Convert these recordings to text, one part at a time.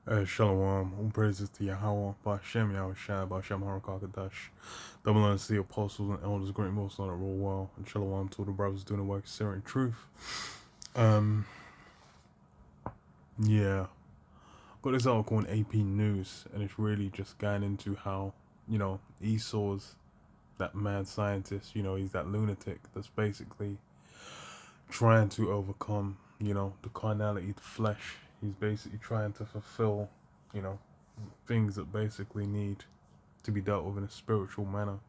Shalom, all praises to Yahweh, Bashem Yahushai, Bashem Harakakadash, double honors to the apostles and elders, great most on it roll well, and Shalom to all the brothers doing the work of Sarah and truth. Um, yeah, got this article on AP News, and it's really just going into how, Esau's that mad scientist, he's that lunatic that's basically trying to overcome, the carnality, the flesh. He's basically trying to fulfill, you know, things that basically need to be dealt with in a spiritual manner,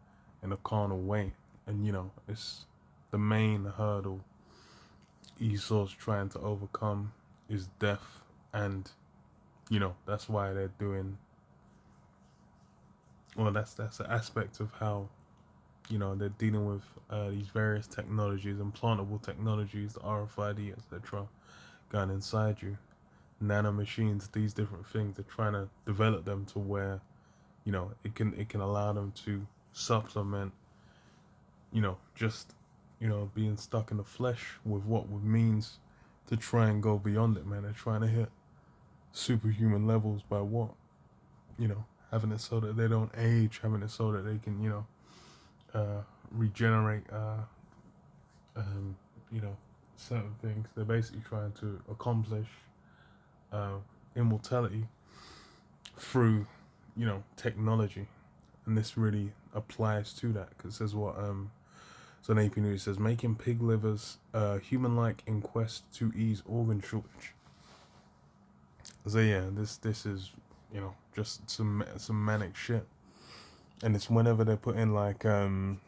in a carnal way. And it's the main hurdle Esau's trying to overcome is death, and that's why they're doing. Well, that's an aspect of how they're dealing with these various technologies, implantable technologies, the RFID, etc., going inside you, nano machines, these different things. They're trying to develop them to where it can allow them to supplement just being stuck in the flesh with what would means to try and go beyond it, man. They're trying to hit superhuman levels by what having it so that they don't age, having it so that they can regenerate um, you know certain things. They're basically trying to accomplish uh, immortality through technology, and this really applies to that because says what so an AP News says making pig livers human-like in quest to ease organ shortage. So yeah, this is just some manic shit, and it's whenever they put in like you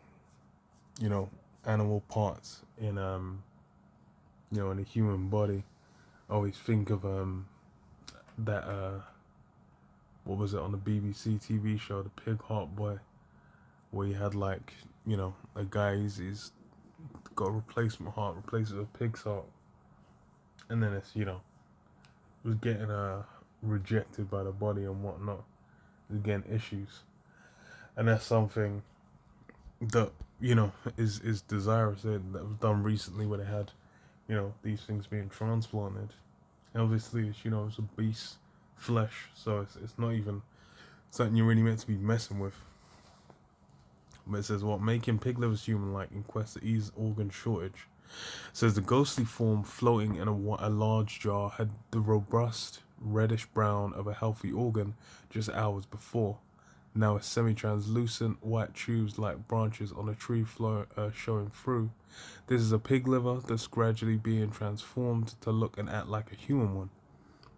know animal parts in in a human body. I always think of that what was it on the BBC TV show, the Pig Heart Boy, where you had like a guy he's got a replacement heart, replaces a pig's heart, and then it's was getting rejected by the body and whatnot, was getting issues, and that's something that is desirous. That was done recently where they had these things being transplanted. And obviously it's a beast flesh, so it's not even something you're really meant to be messing with. But it says what making pig livers human-like in quest to ease organ shortage. It says the ghostly form floating in a large jar had the robust reddish brown of a healthy organ just hours before. Now it's semi-translucent white tubes like branches on a tree showing through. This is a pig liver that's gradually being transformed to look and act like a human one.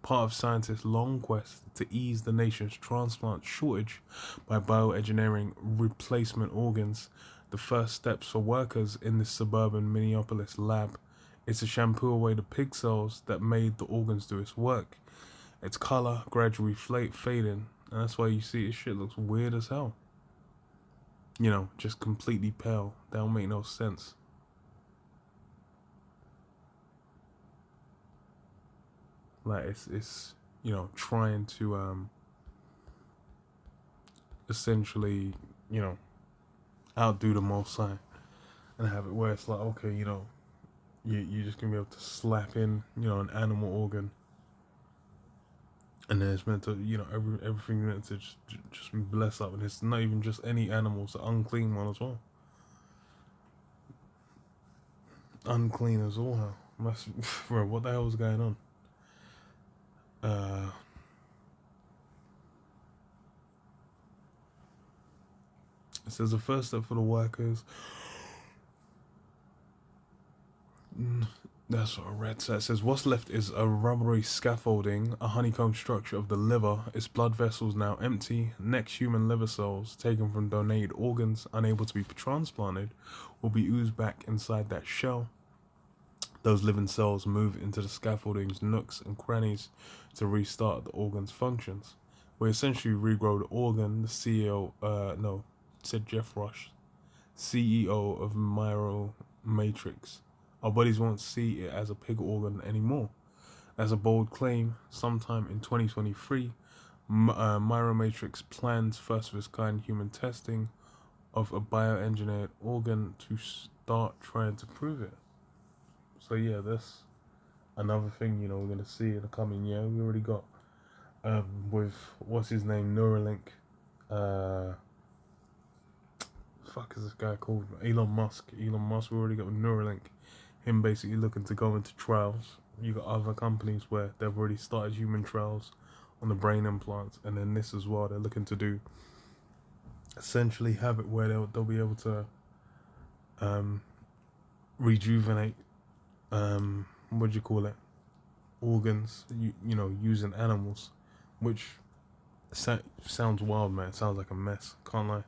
Part of scientists' long quest to ease the nation's transplant shortage by bioengineering replacement organs, the first steps for workers in this suburban Minneapolis lab is to shampoo away the pig cells that made the organs do its work. Its color gradually fading, and that's why you see this shit looks weird as hell. Just completely pale. That don't make no sense. Like it's trying to essentially outdo the Most High and have it where it's like, okay, you're just gonna be able to slap in an animal organ, and then it's meant to everything meant to just be blessed up, and it's not even just any animal, it's an unclean one as well. Unclean as well. Bro, what the hell is going on? Uh, it says the first step for the workers. That's what I read. So it says what's left is a rubbery scaffolding, a honeycomb structure of the liver, its blood vessels now empty. Next, human liver cells taken from donated organs, unable to be transplanted, will be oozed back inside that shell. Those living cells move into the scaffolding's nooks and crannies to restart the organ's functions. We essentially regrow the organ, the CEO, said Jeff Rush, CEO of Matrix. Our bodies won't see it as a pig organ anymore. As a bold claim, sometime in 2023, Matrix plans first of its kind human testing of a bioengineered organ to start trying to prove it. So yeah, that's another thing we're gonna see in the coming year. We already got with what's his name, Neuralink. Uh, fuck is this guy called? Elon Musk. Elon Musk. We already got Neuralink. Him basically looking to go into trials. You got other companies where they've already started human trials on the brain implants, and then this as well. They're looking to do essentially have it where they'll be able to rejuvenate what do you call it, organs, you know, using animals, which sounds wild, man. It sounds like a mess, can't lie.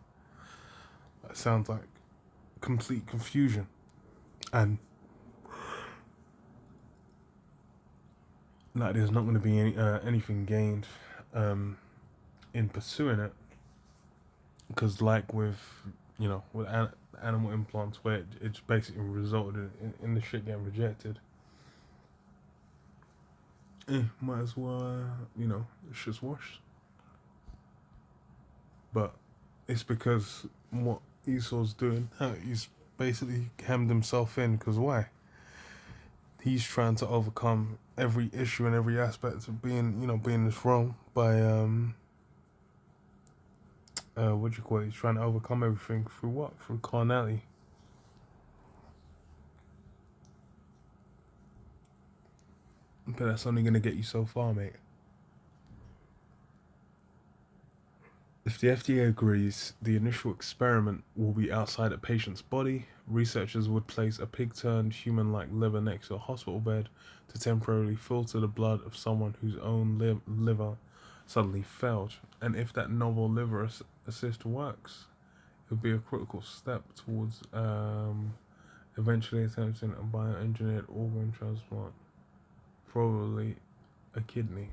It sounds like complete confusion, and like there's not going to be anything gained in pursuing it, because like with, you know, with animal implants, where it's basically resulted in the shit getting rejected. Might as well, you know, it's just washed. But it's because what Esau's doing, he's basically hemmed himself in. Because why? He's trying to overcome every issue and every aspect of being, you know, being this wrong by what do you call it? He's trying to overcome everything through what? Through carnality. But that's only gonna get you so far, mate. If the FDA agrees the initial experiment will be outside a patient's body, researchers would place a pig-turned human-like liver next to a hospital bed to temporarily filter the blood of someone whose own liver suddenly failed. And if that novel liver assist works, it would be a critical step towards eventually attempting a bioengineered organ transplant, probably a kidney.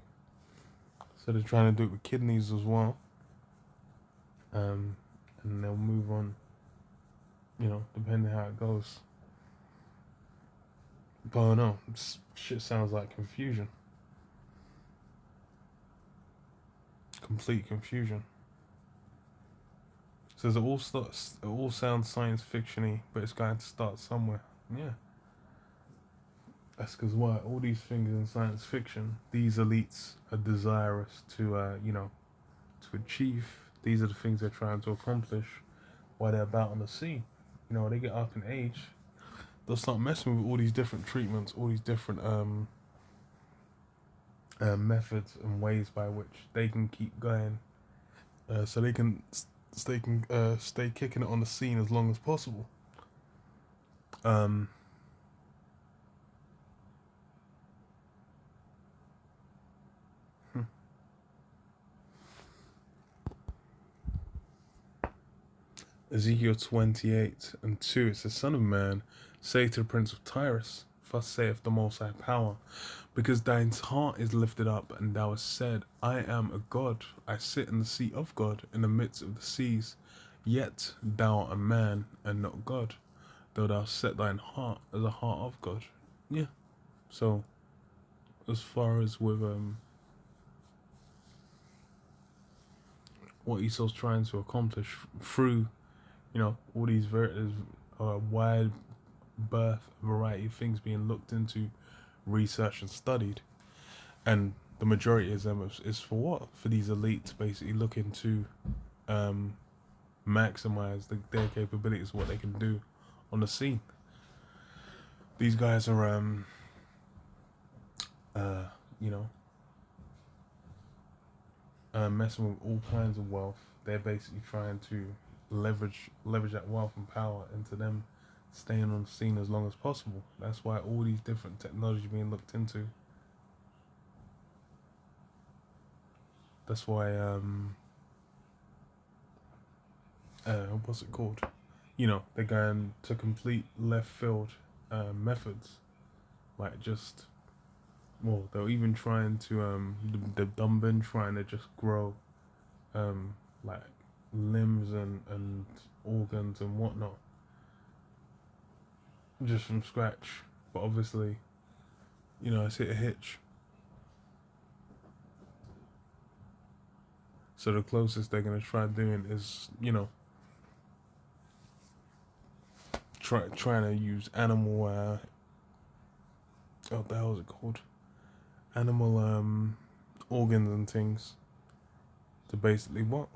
So they're trying to do it with kidneys as well. And they'll move on, you know, depending how it goes. But I don't know, shit sounds like confusion. Complete confusion. Says it all sounds science fictiony, but it's going to start somewhere. Yeah. That's because why all these things in science fiction, these elites are desirous to, you know, to achieve. These are the things they're trying to accomplish while they're about on the scene. You know, when they get up in age, they'll start messing with all these different treatments, all these different methods and ways by which they can keep going, so they can stay kicking it on the scene as long as possible. Um, Ezekiel 28:2, it says, Son of man, say to the prince of Tyrus, thus saith the Most High Power, because thine heart is lifted up, and thou hast said, I am a God, I sit in the seat of God, in the midst of the seas, yet thou art a man, and not God, though thou set thine heart as a heart of God. Yeah. So, as far as with what Esau's trying to accomplish through, you know, all these wide berth variety of things being looked into, researched and studied, and the majority of them is for what? For these elites basically looking to maximize their capabilities, what they can do on the scene. These guys are you know, messing with all kinds of wealth. They're basically trying to leverage that wealth and power into them staying on the scene as long as possible. That's why all these different technology being looked into. That's why what's it called? You know, they're going to complete left field methods, like just, well, they're even trying to they've been trying to just grow like limbs and organs and whatnot just from scratch, but obviously, you know, it's hit a hitch. So the closest they're gonna try doing is, you know, trying to use animal what the hell is it called? Animal organs and things to basically what?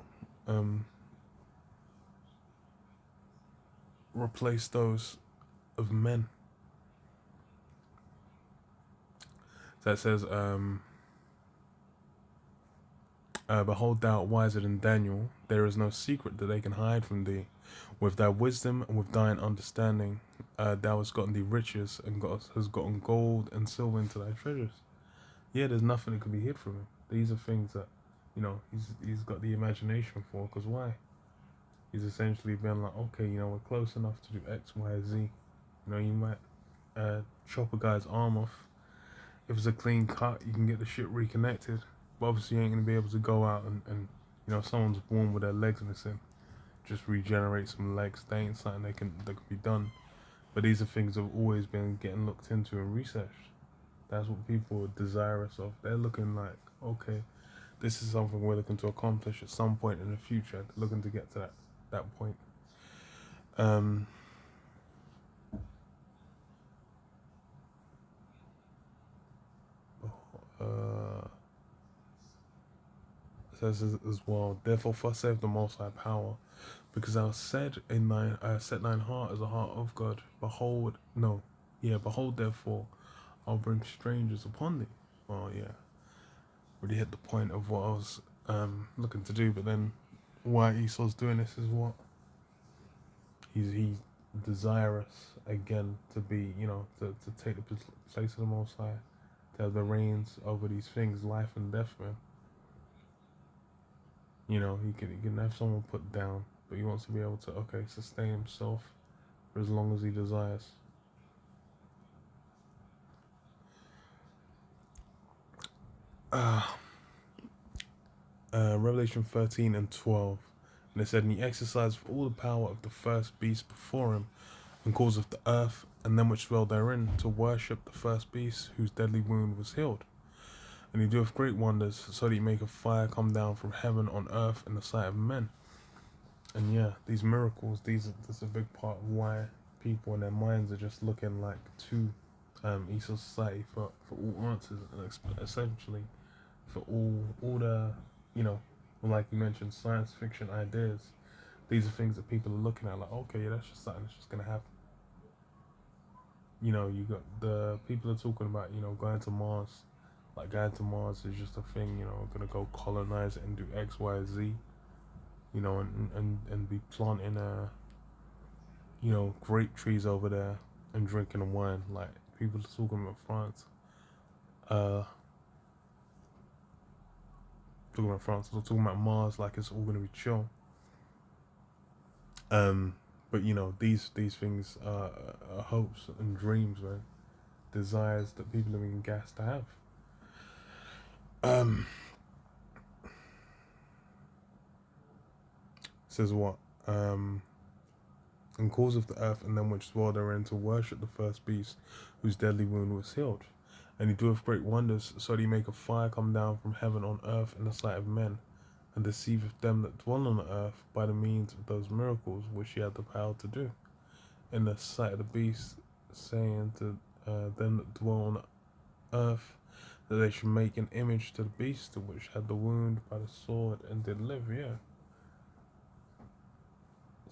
Replace those of men. So it says, behold, thou art wiser than Daniel. There is no secret that they can hide from thee. With thy wisdom and with thine understanding, thou hast gotten thee riches and has gotten gold and silver into thy treasures. Yeah, there's nothing that can be hid from him. These are things that, he's got the imagination for. Because why? He's essentially been like, okay, we're close enough to do X, Y, Z. You might chop a guy's arm off. If it's a clean cut, you can get the shit reconnected. But obviously, you ain't gonna be able to go out and someone's born with their legs missing. Just regenerate some legs. They ain't something that can be done. But these are things that have always been getting looked into and researched. That's what people are desirous of. They're looking like, okay, this is something we're looking to accomplish at some point in the future. They're looking to get to that point. Says as well, therefore thus saith the Most High Power, because thou said in thine set thine heart as a heart of God. Behold, therefore I'll bring strangers upon thee. Well, yeah, really hit the point of what I was looking to do. But then why Esau's doing this is what he's desirous again to be, to take the place of the Most High, to have the reins over these things, life and death, man. He can have someone put down, but he wants to be able to, sustain himself for as long as he desires. Revelation 13 and 12. And it said, and he exercised all the power of the first beast before him, and caused the earth and them which dwell therein to worship the first beast, whose deadly wound was healed. And he doeth great wonders, so that he maketh fire come down from heaven on earth in the sight of men. And yeah, these miracles, this is a big part of why people in their minds are just looking like to Esau society for all answers, and essentially for all the, like you mentioned, science fiction ideas. These are things that people are looking at like, okay, yeah, that's just something that's just gonna happen. You got the people are talking about, going to Mars. Like, going to Mars is just a thing, gonna go colonize it and do X, Y, Z. And be planting grape trees over there and drinking wine. Like, people are talking about France. They're talking about Mars like it's all gonna be chill. But these things are hopes and dreams, man. Desires that people are being gassed to have. Says what? And cause of the earth and them which dwell therein to worship the first beast, whose deadly wound was healed. And he doeth great wonders, so that he make a fire come down from heaven on earth in the sight of men, and deceiveth them that dwell on the earth by the means of those miracles which he had the power to do, in the sight of the beast, saying to them that dwell on the earth, that they should make an image to the beast which had the wound by the sword and did live. Yeah.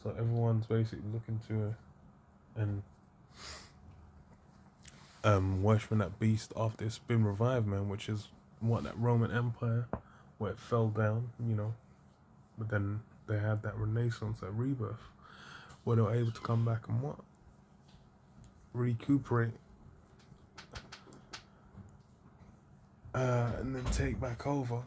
So everyone's basically looking to and worshiping that beast after it's been revived, man, which is what, that Roman Empire, where it fell down, but then they had that renaissance, that rebirth, where they were able to come back and what? Recuperate. And then take back over.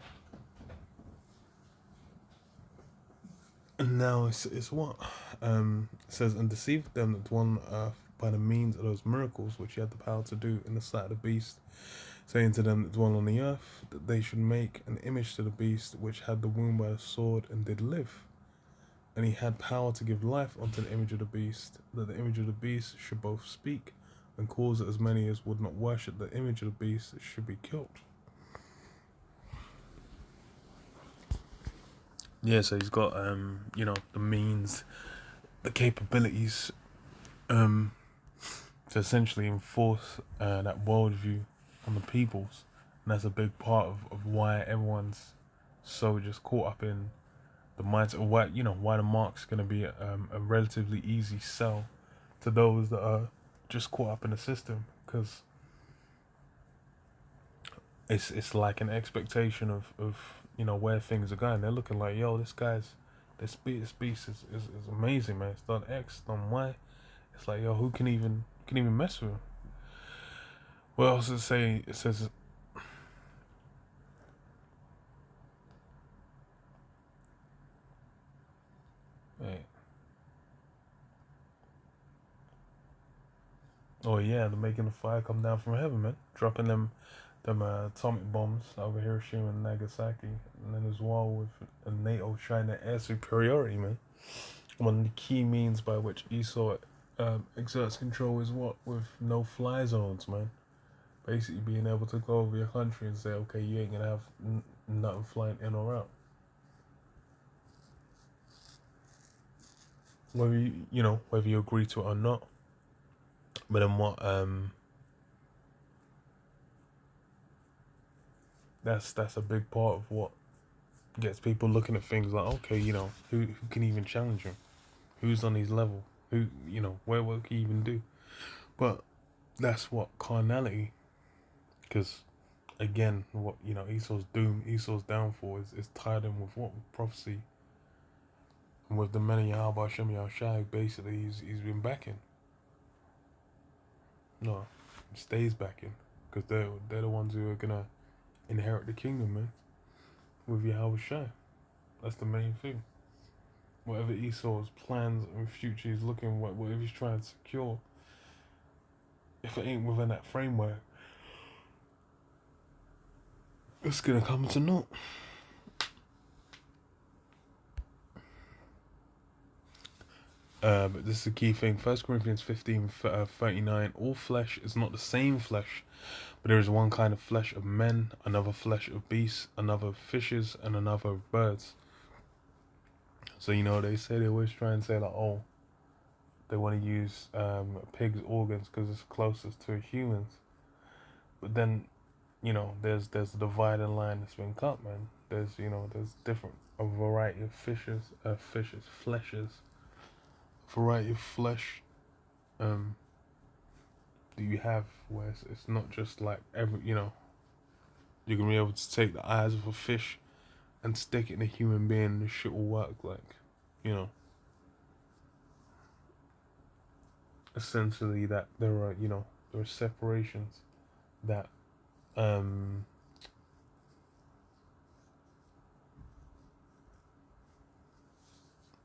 And now it's what? It says, and deceive them that dwell on the earth by the means of those miracles which he had the power to do in the sight of the beast, saying to them that dwell on the earth, that they should make an image to the beast which had the wound by the sword and did live. And he had power to give life unto the image of the beast, that the image of the beast should both speak, and cause that as many as would not worship the image of the beast should be killed. Yeah, so he's got the means, the capabilities to essentially enforce that worldview on the peoples And that's a big part of why everyone's so just caught up in the mindset of why, why the mark's going to be a relatively easy sell to those that are just caught up in the system, because it's like an expectation of where things are going. They're looking like, yo, this beast is amazing, man. It's done X, done Y. It's like, yo, who can even mess with him? What else does it say? It says, hey, oh yeah, they're making the fire come down from heaven, man. Dropping them atomic bombs over Hiroshima and Nagasaki, and then as well with a NATO China air superiority, man. One of the key means by which Esau exerts control is what? With no fly zones, man. Basically being able to go over your country and say, okay, you ain't gonna have nothing flying in or out. Whether whether you agree to it or not. But then what that's a big part of what gets people looking at things like, okay, who can even challenge him? Who's on his level? Who, what can he even do? But that's what carnality, because again, what Esau's doom, Esau's downfall is tied in with what? With prophecy, and with the men of Yahweh Shem Yahushai. Basically, he's been backing. No, he stays backing, because they're the ones who are gonna inherit the kingdom, man. With Yahweh Shai, that's the main thing. Whatever Esau's plans and future he's looking, whatever he's trying to secure, if it ain't within that framework, it's gonna come to naught. But this is the key thing. 1 Corinthians 15:39. All flesh is not the same flesh, but there is one kind of flesh of men, another flesh of beasts, another of fishes, and another of birds. So they always try and say like, oh, they want to use pigs' organs because it's closest to humans. But then, there's a dividing line that's been cut, man. There's different a variety of fleshes, variety of flesh that you have, where it's not just like you can be able to take the eyes of a fish and stick it in a human being and the shit will work, like, essentially that there are separations that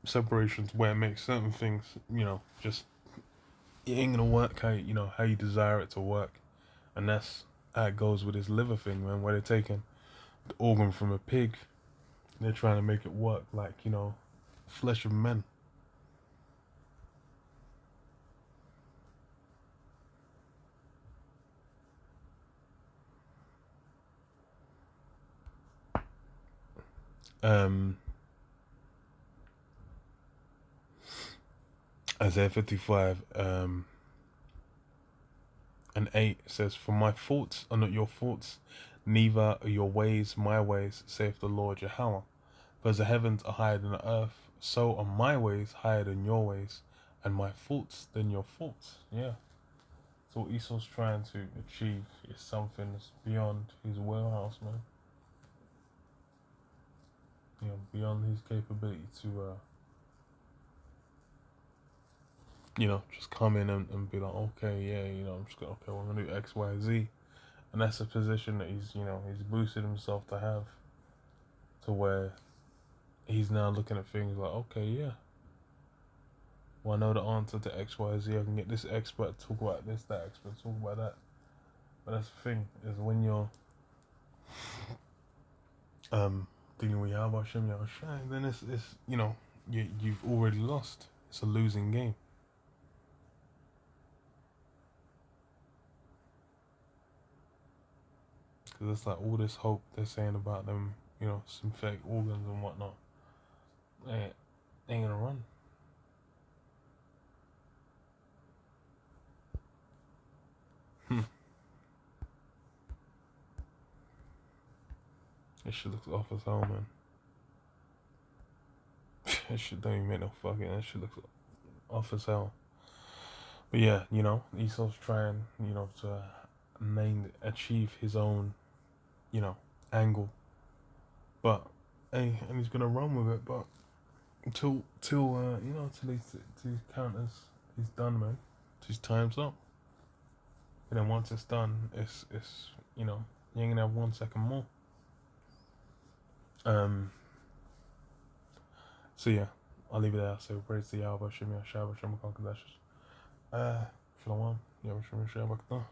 separations where it makes certain things just it ain't gonna work how you desire it to work. And that's how it goes with this liver thing, man, where they're taking the organ from a pig, they're trying to make it work like flesh of men. Isaiah 55 and 8 says, for my thoughts are not your thoughts, neither are your ways my ways, saith the Lord Yahweh. For as the heavens are higher than the earth, so are my ways higher than your ways, and my thoughts than your thoughts. Yeah. So what Esau's trying to achieve is something that's beyond his wheelhouse, man. Beyond his capability to just come in and be like, okay, yeah, I'm just gonna, okay, we're gonna do X, Y, Z. And that's a position that he's boosted himself to have, to where he's now looking at things like, okay, yeah, well, I know the answer to X, Y, Z. I can get this expert to talk about this, that expert to talk about that. But that's the thing, is when you're dealing with Yahweh Shem Yahushai, then it's you've already lost. It's a losing game. Because it's like all this hope they're saying about them, synthetic organs and whatnot, ain't gonna run. This shit looks off as hell, man. This shit don't even make no fucking. That shit looks off as hell. But yeah, you know, Esau's trying, you know, to achieve his own, you know, angle. But and he's gonna run with it. But till you know, till his counters is done, man. His time's up. And then once it's done, it's you know, you ain't gonna have 1 second more. So yeah, I'll leave it there. So praise to Yahweh, Shemya, Shabbat, Shem, Shalom, Yahweh, Shemya, Shabbat.